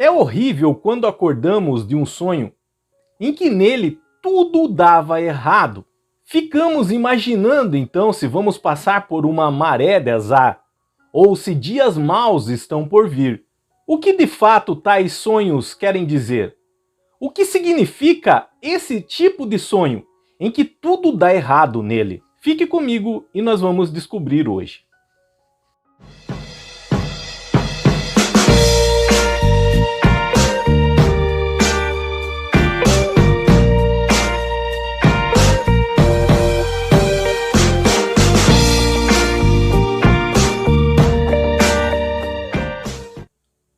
É horrível quando acordamos de um sonho em que nele tudo dava errado. Ficamos imaginando então se vamos passar por uma maré de azar ou se dias maus estão por vir. O que de fato tais sonhos querem dizer? O que significa esse tipo de sonho em que tudo dá errado nele? Fique comigo e nós vamos descobrir hoje.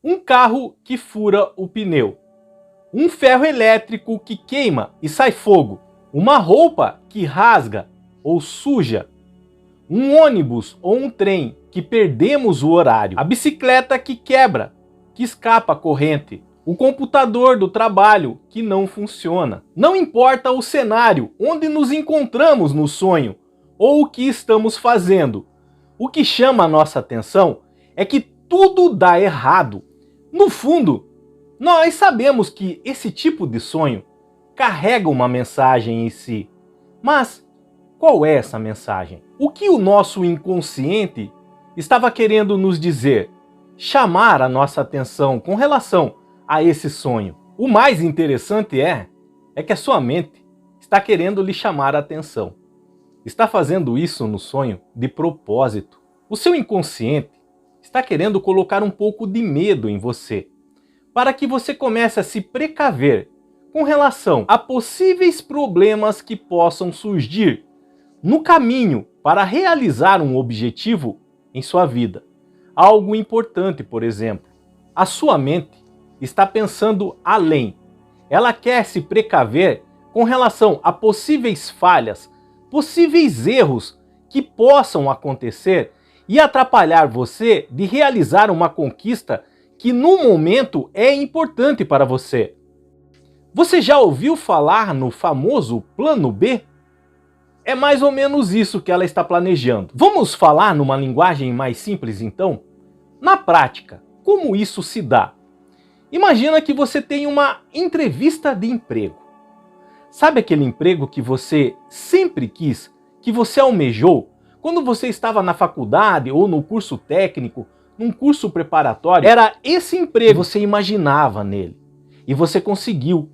Um carro que fura o pneu, um ferro elétrico que queima e sai fogo, uma roupa que rasga ou suja, um ônibus ou um trem que perdemos o horário, a bicicleta que quebra, que escapa a corrente, o computador do trabalho que não funciona. Não importa o cenário onde nos encontramos no sonho ou o que estamos fazendo, o que chama a nossa atenção é que tudo dá errado. No fundo, nós sabemos que esse tipo de sonho carrega uma mensagem em si. Mas qual é essa mensagem? O que o nosso inconsciente estava querendo nos dizer? Chamar a nossa atenção com relação a esse sonho. O mais interessante é que a sua mente está querendo lhe chamar a atenção. Está fazendo isso no sonho de propósito. O seu inconsciente está querendo colocar um pouco de medo em você, para que você comece a se precaver com relação a possíveis problemas que possam surgir no caminho para realizar um objetivo em sua vida. Algo importante, por exemplo, a sua mente está pensando além. Ela quer se precaver com relação a possíveis falhas, possíveis erros que possam acontecer e atrapalhar você de realizar uma conquista que no momento é importante para você. Você já ouviu falar no famoso plano B? É mais ou menos isso que ela está planejando. Vamos falar numa linguagem mais simples então? Na prática, como isso se dá? Imagina que você tem uma entrevista de emprego. Sabe aquele emprego que você sempre quis, que você almejou? Quando você estava na faculdade ou no curso técnico, num curso preparatório, era esse emprego que você imaginava nele. E você conseguiu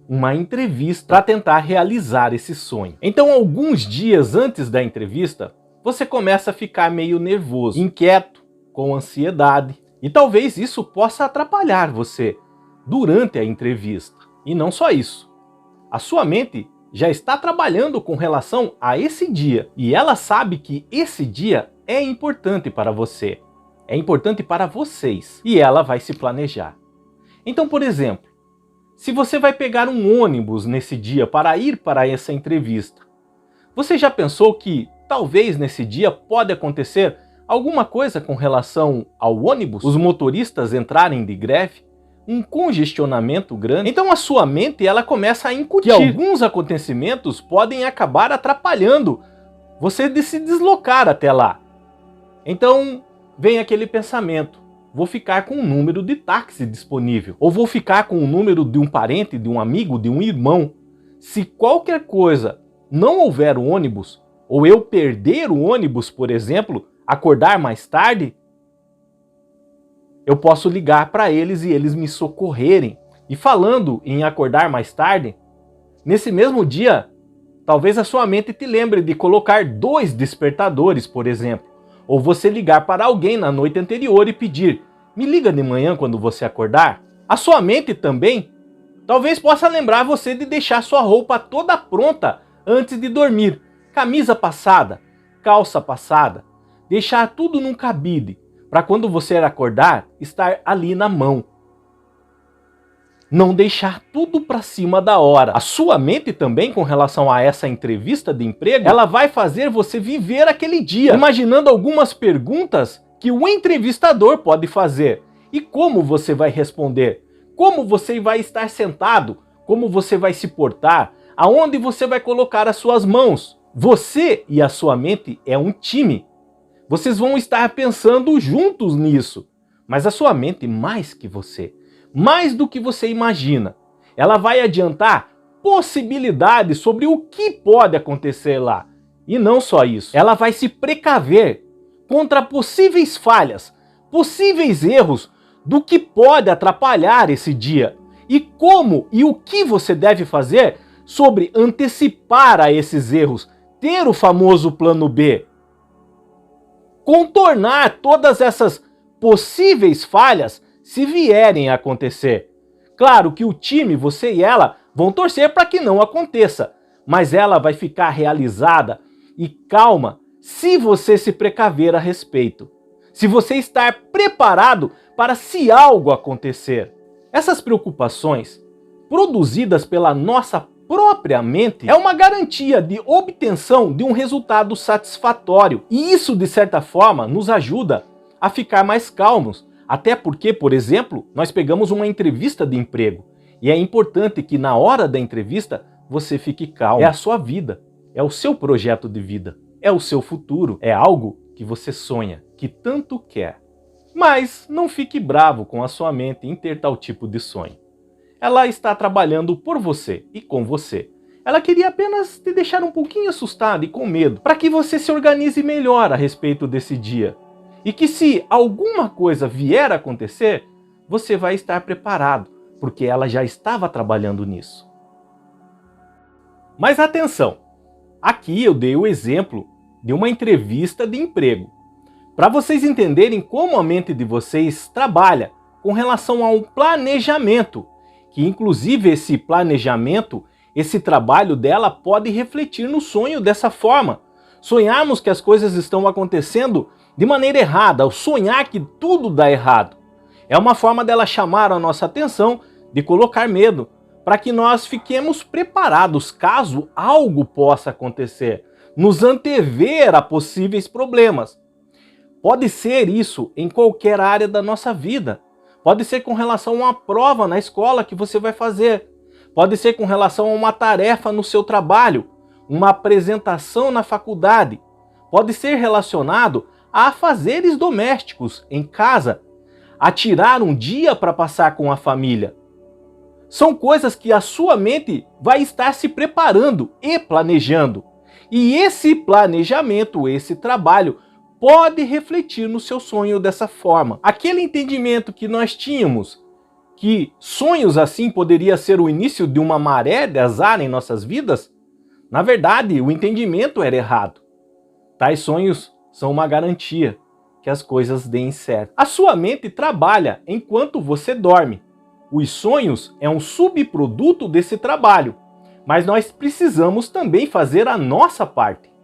uma entrevista para tentar realizar esse sonho. Então, alguns dias antes da entrevista, você começa a ficar meio nervoso, inquieto, com ansiedade. E talvez isso possa atrapalhar você durante a entrevista. E não só isso. A sua mente já está trabalhando com relação a esse dia. E ela sabe que esse dia é importante para você. É importante para vocês. E ela vai se planejar. Então, por exemplo, se você vai pegar um ônibus nesse dia para ir para essa entrevista, você já pensou que talvez nesse dia pode acontecer alguma coisa com relação ao ônibus? Os motoristas entrarem de greve? Um congestionamento grande? Então a sua mente ela começa a incutir que alguns acontecimentos podem acabar atrapalhando você de se deslocar até lá. Então vem aquele pensamento: vou ficar com um número de táxi disponível, ou vou ficar com o número de um parente, de um amigo, de um irmão. Se qualquer coisa não houver ônibus, ou eu perder o ônibus, por exemplo, acordar mais tarde, eu posso ligar para eles e eles me socorrerem. E falando em acordar mais tarde, nesse mesmo dia, talvez a sua mente te lembre de colocar 2 despertadores, por exemplo. Ou você ligar para alguém na noite anterior e pedir: me liga de manhã quando você acordar. A sua mente também talvez possa lembrar você de deixar sua roupa toda pronta antes de dormir. Camisa passada, calça passada. Deixar tudo num cabide, para quando você acordar, estar ali na mão. Não deixar tudo para cima da hora. A sua mente também, com relação a essa entrevista de emprego, ela vai fazer você viver aquele dia, imaginando algumas perguntas que o entrevistador pode fazer. E como você vai responder? Como você vai estar sentado? Como você vai se portar? Aonde você vai colocar as suas mãos? Você e a sua mente é um time. Vocês vão estar pensando juntos nisso. Mas a sua mente mais que você. mais do que você imagina. Ela vai adiantar possibilidades sobre o que pode acontecer lá. E não só isso, ela vai se precaver contra possíveis falhas, possíveis erros do que pode atrapalhar esse dia. E como e o que você deve fazer sobre antecipar a esses erros, ter o famoso plano B. Contornar todas essas possíveis falhas se vierem a acontecer. Claro que o time, você e ela, vão torcer para que não aconteça, mas ela vai ficar realizada e calma se você se precaver a respeito. Se você estar preparado para se algo acontecer. Essas preocupações, produzidas pela nossa própria mente, é uma garantia de obtenção de um resultado satisfatório. E isso, de certa forma, nos ajuda a ficar mais calmos. Até porque, por exemplo, nós pegamos uma entrevista de emprego. E é importante que na hora da entrevista você fique calmo. É a sua vida, é o seu projeto de vida, é o seu futuro, é algo que você sonha, que tanto quer. Mas não fique bravo com a sua mente em ter tal tipo de sonho. Ela está trabalhando por você e com você. Ela queria apenas te deixar um pouquinho assustado e com medo, para que você se organize melhor a respeito desse dia. E que se alguma coisa vier a acontecer, você vai estar preparado, porque ela já estava trabalhando nisso. Mas atenção, aqui eu dei o exemplo de uma entrevista de emprego, para vocês entenderem como a mente de vocês trabalha com relação a um planejamento, que inclusive esse planejamento, esse trabalho dela pode refletir no sonho dessa forma. Sonharmos que as coisas estão acontecendo de maneira errada, ao sonhar que tudo dá errado. É uma forma dela chamar a nossa atenção, de colocar medo, para que nós fiquemos preparados caso algo possa acontecer, nos antever a possíveis problemas. Pode ser isso em qualquer área da nossa vida. Pode ser com relação a uma prova na escola que você vai fazer. Pode ser com relação a uma tarefa no seu trabalho, uma apresentação na faculdade. Pode ser relacionado a afazeres domésticos em casa, a tirar um dia para passar com a família. São coisas que a sua mente vai estar se preparando e planejando. E esse planejamento, esse trabalho, pode refletir no seu sonho dessa forma. Aquele entendimento que nós tínhamos, que sonhos assim poderia ser o início de uma maré de azar em nossas vidas, na verdade, o entendimento era errado. Tais sonhos são uma garantia que as coisas deem certo. A sua mente trabalha enquanto você dorme. Os sonhos é um subproduto desse trabalho, mas nós precisamos também fazer a nossa parte.